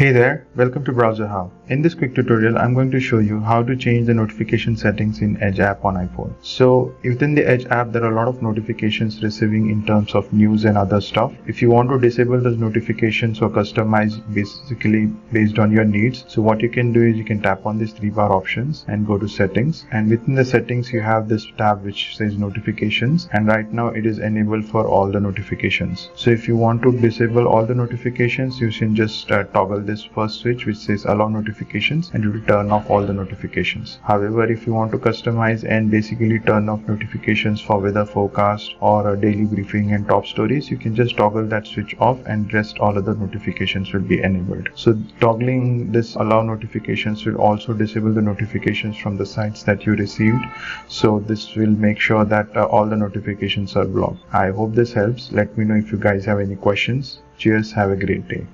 Hey there, welcome to Browser Hub. In this quick tutorial, I'm going to show you how to change the notification settings in Edge app on iPhone. So within the Edge app, there are a lot of notifications receiving in terms of news and other stuff. If you want to disable those notifications or customize basically based on your needs, so what you can do is you can tap on these three bar options and go to settings. And within the settings, you have this tab which says notifications. And right now it is enabled for all the notifications. So if you want to disable all the notifications, you can just toggle this first switch which says allow notifications, and it will turn off all the notifications. However, if you want to customize and basically turn off notifications for weather forecast or a daily briefing and top stories, you can just toggle that switch off and rest all other notifications will be enabled. So toggling this allow notifications will also disable the notifications from the sites that you received. So this will make sure that all the notifications are blocked. I hope this helps. Let me know if you guys have any questions. Cheers, have a great day.